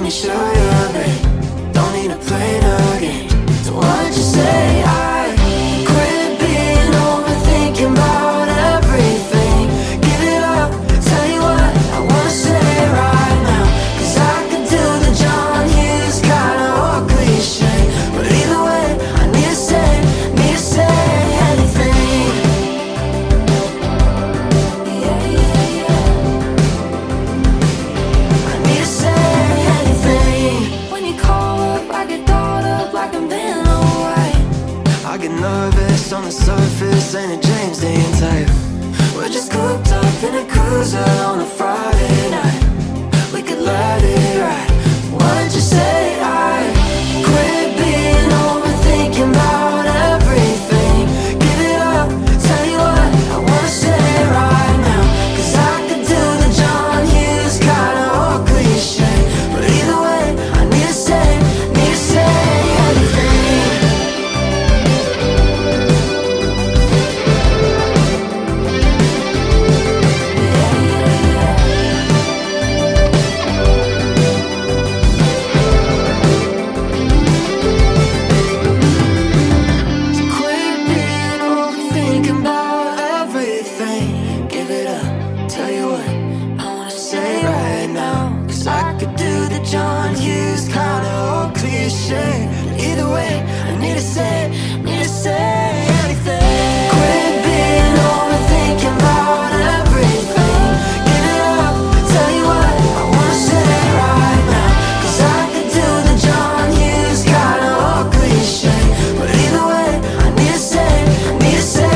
me show you, babe. Don't need to play the game. So why'd you say I quit being overthinking about everything? Give it up, tell you what I wanna say right now. Cause I could do the John Hughes kinda or cliche, but either way I need to say anything. Yeah, yeah, yeah. I need to say anything. When you call up, I get thought up like I'm been away. I get nervous on the surface, ain't it James Dean type? We're just cooped up in a cruiser on a Friday night. We could let it ride. Why'd you say I quit being overthinking about everything? Give it up, tell you what I wanna say right now. Cause I could do the John Hughes kinda or cliche, but either way I need to say anything. John Hughes kinda old cliche. Either way, I need to say anything. Quit being overthinking about everything. Give it up, tell you what I wanna say right now. Cause I could do the John Hughes kinda old cliche, but either way, I need to say anything.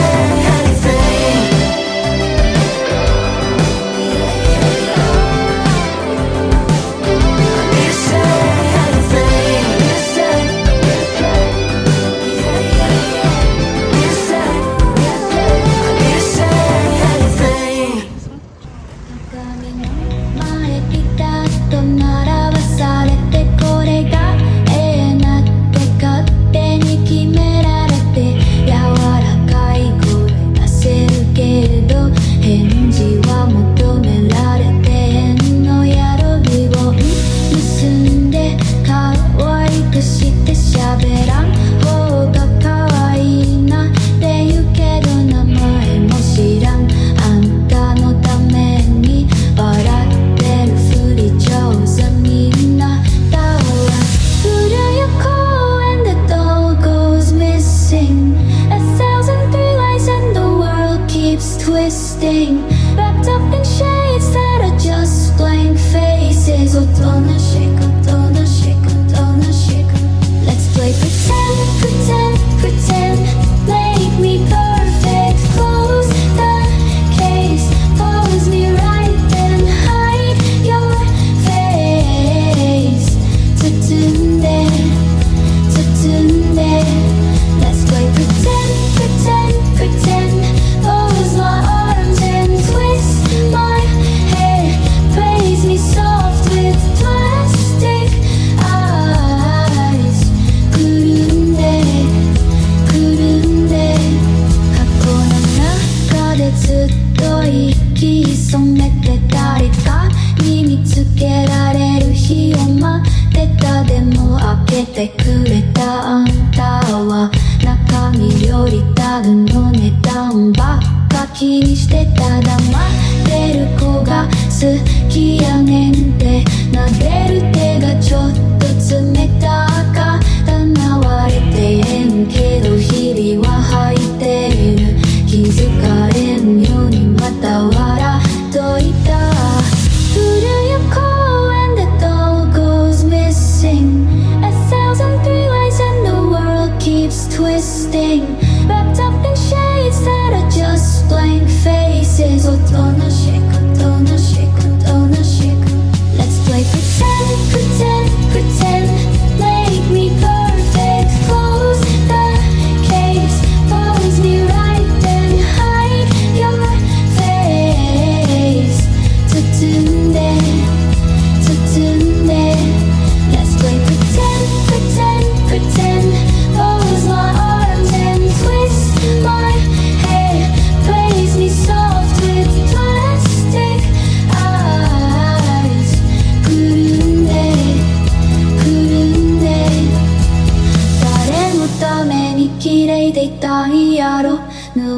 Wrapped up in shades that are just blank faces. Oh, don't shake, let's play pretend. Make me perfect. Close the case, pose me right, then hide your face. Tutunde. Let's play pretend. Pose my arms and twist my hair. Praise me soft with plastic eyes. Kurunde.過去の中でずっと息潜めて誰かに見つけられる日を待ってた。でも開けてくれたあんたは中身よりタグの値段ばっか気にしてた。黙ってる子が好きやねんって撫でる手がちょっと冷たかったな。割れてへんけど日々は履いてる。気づかれんようにまた笑っといた。古い公園でdoll goes missing. 1,003 and the world keeps twisting. Wrapped up in shades that are just blank faces. Oh, don't shake.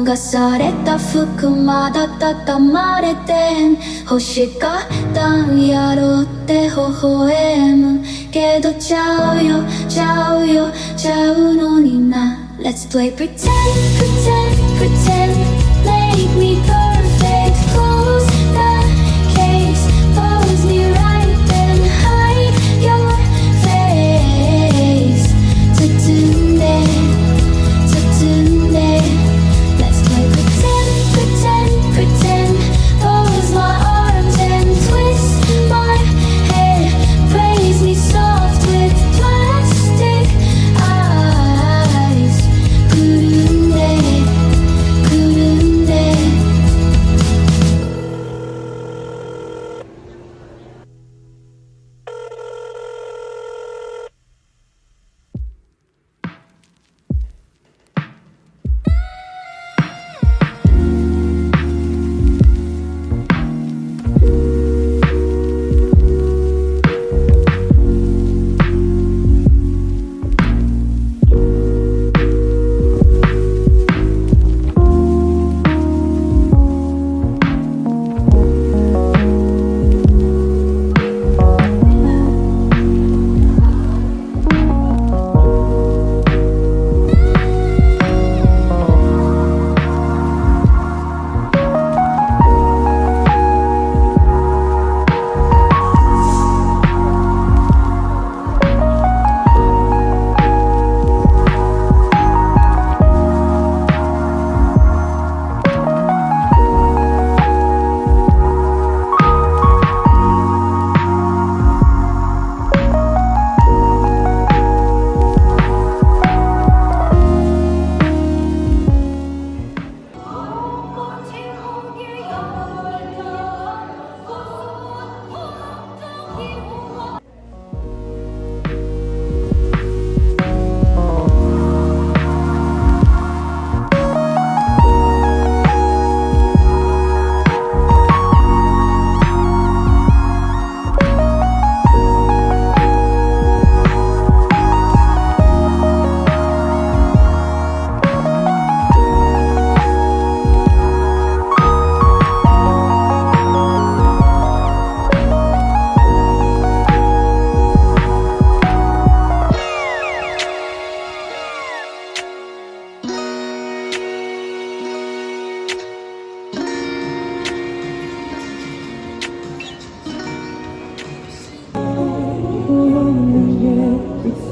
流された服まだ畳まれてん欲しかったんやろって微笑むけどちゃうよちゃうよちゃうのにな Let's play pretend, pretend, pretend Make me perfect Close the case Pose me right then Hide your face Totunde, totunde Let's play pretend, pretend, pretend Pose my arms and twist my hair Praise me soft with plastic eyes Kurunde, kurunde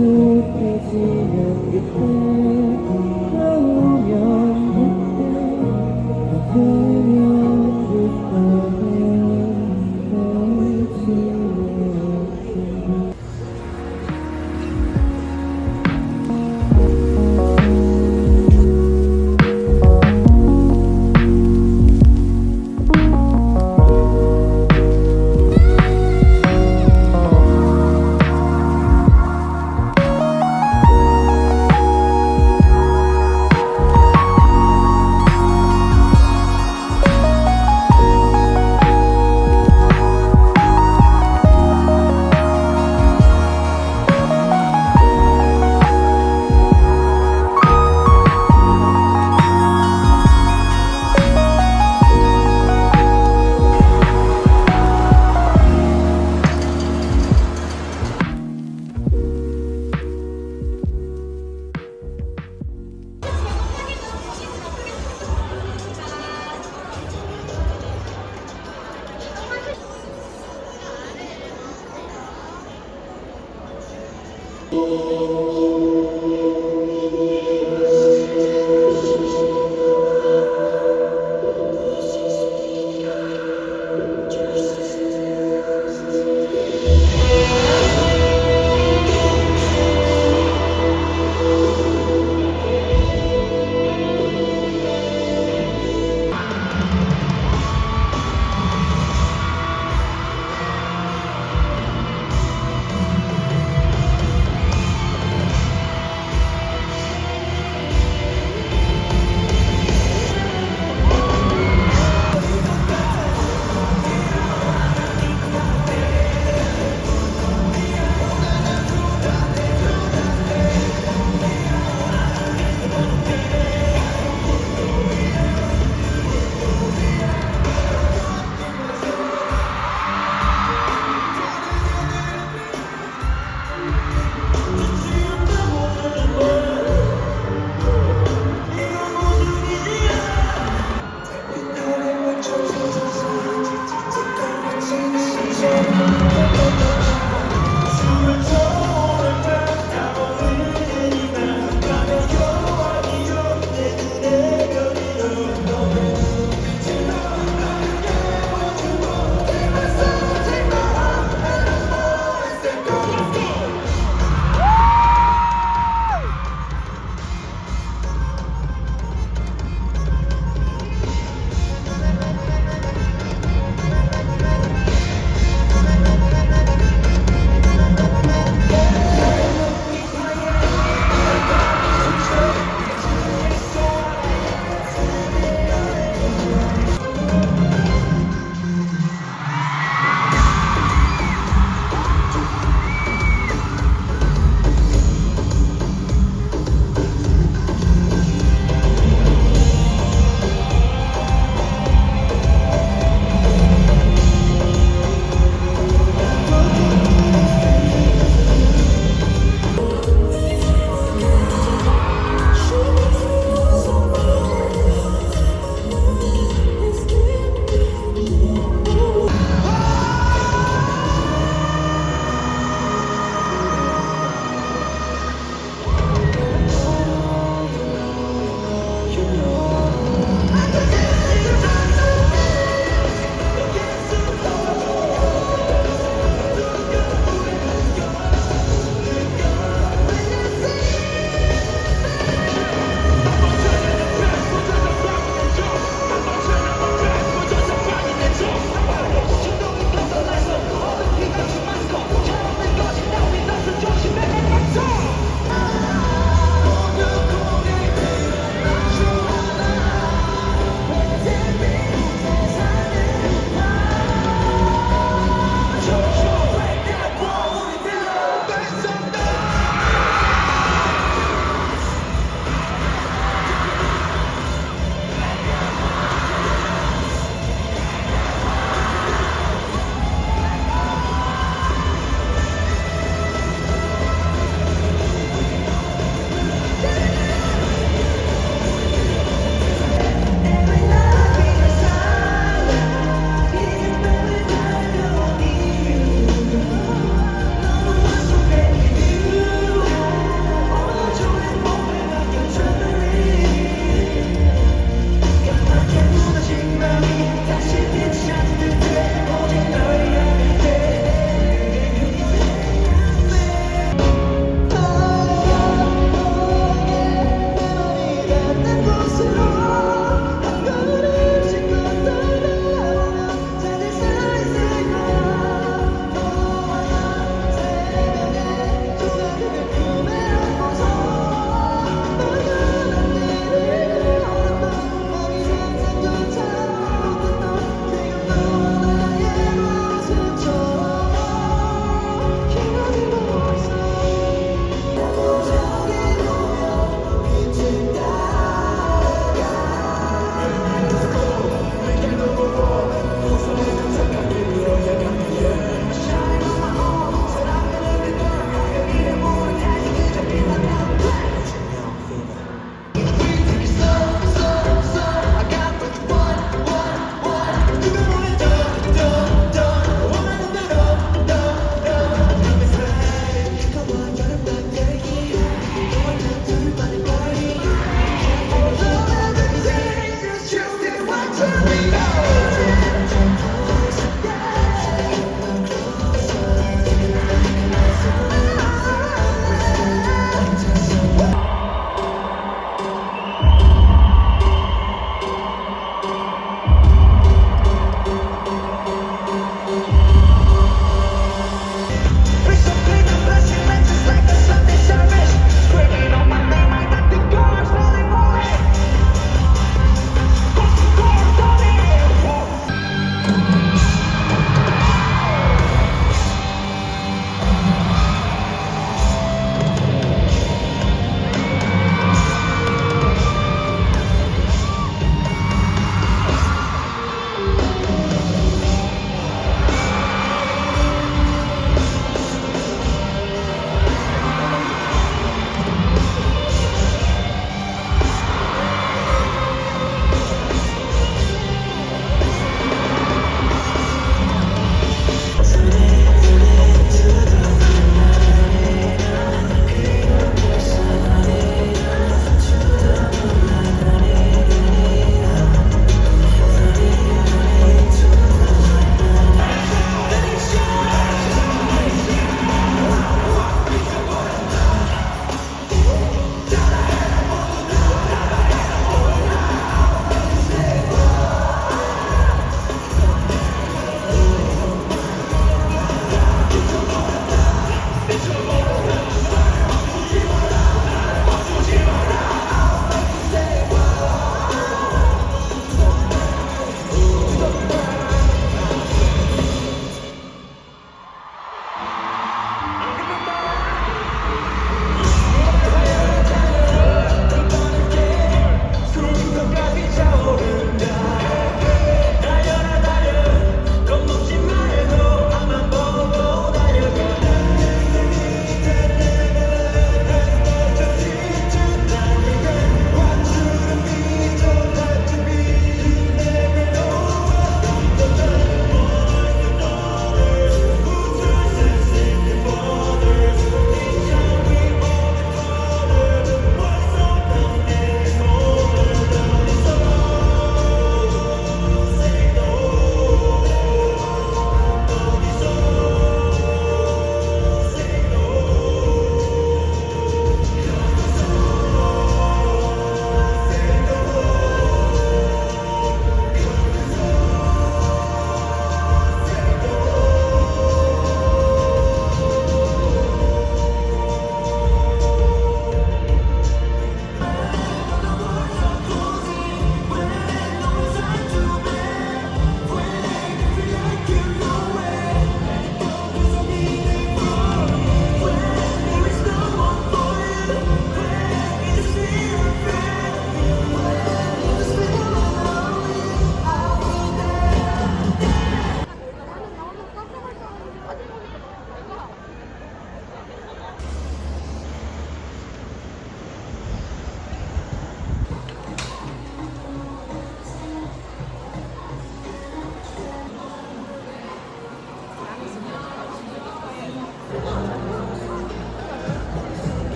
익숙해지면 그때 나오면 그때 되면 그때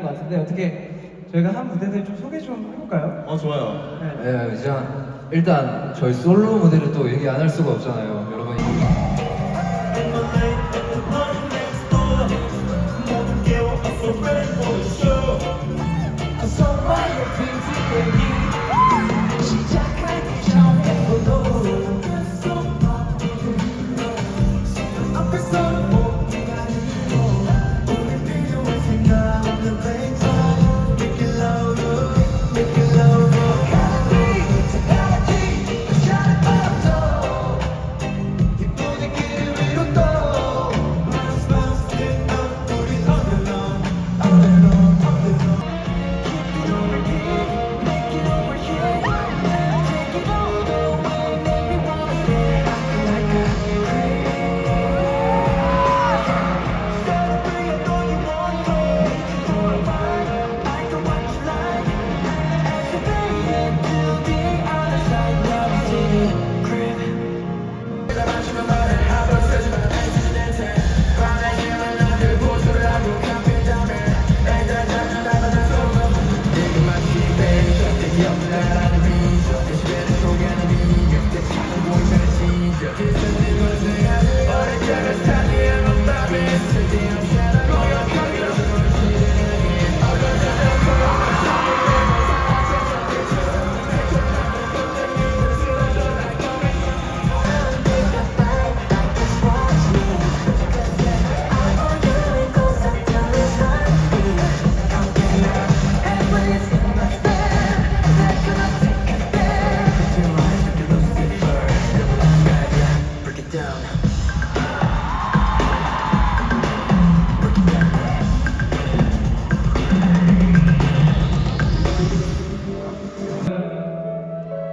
되는 것 같은데 어떻게 저희가 한 무대들 좀 소개 좀 해볼까요? 좋아요. 네. 이제 일단 저희 솔로 무대를 또 얘기 안 할 수가 없잖아요, 여러분.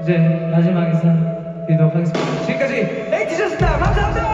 이제 마지막 인사 드리도록 하겠습니다. 지금까지 에이티즈였습니다. 감사합니다.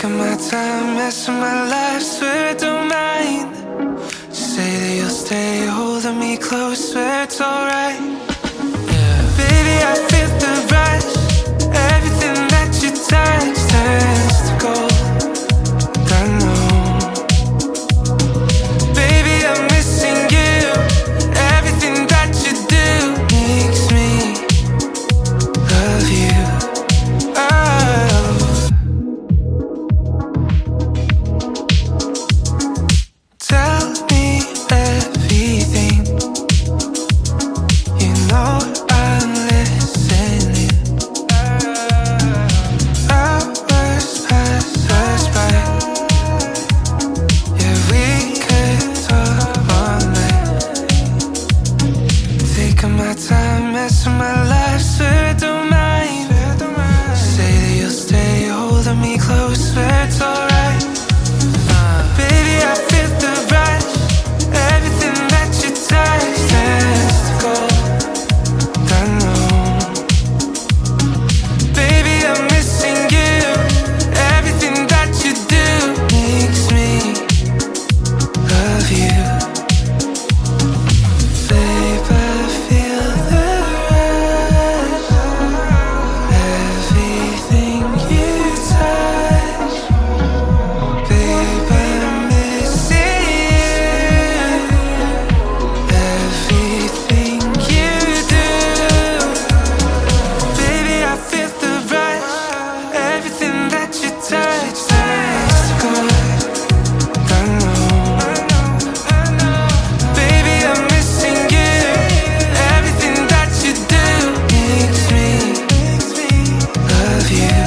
Taking my time, messing my life, swear I don't mind. Say that you'll stay holding me close, swear it's alright. Yeah. Baby, I feel the rush. Everything that you touch turns to gold. I know. Baby, I'm missing you. Everything that you do makes me love you. Oh. Tell me everything. You know I'm listening. Hours pass us by. Yeah, we could talk all night. Taking my time, messing my life, swear I don't mind. Say that you'll stay holding me close, swear it's alright. Baby, I feel the rush. Everything that you touch turns to gold. I know. Baby, I'm missing you. Everything that you do makes me love you. Babe, I feel the rush. Everything you touch. Babe, I'm missing you. Everything you do. Baby, I feel the rush. Everything that you touch turns to gold. I know. Baby, I'm missing you. Everything that you do makes me love you.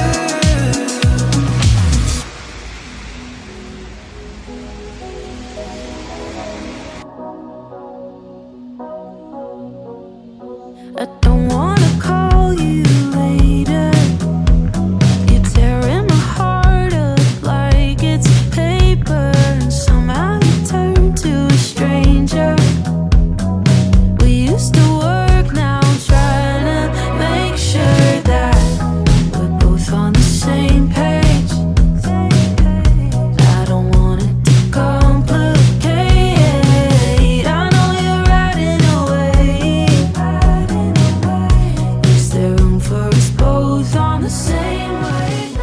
I don't wanna call you later. You're tearing my heart up like it's paper, and somehow you turn to a stranger. We used to work, now I'm trying to make sure that we're both on the same page. I don't want it to complicate. I know you're riding away. Is there room for us both on the same wave?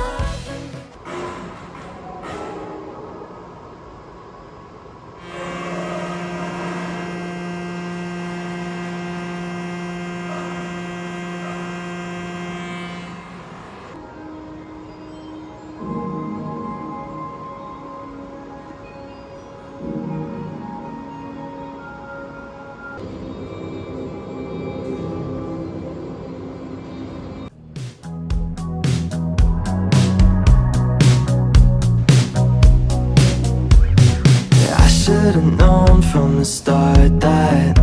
I should've known from the start that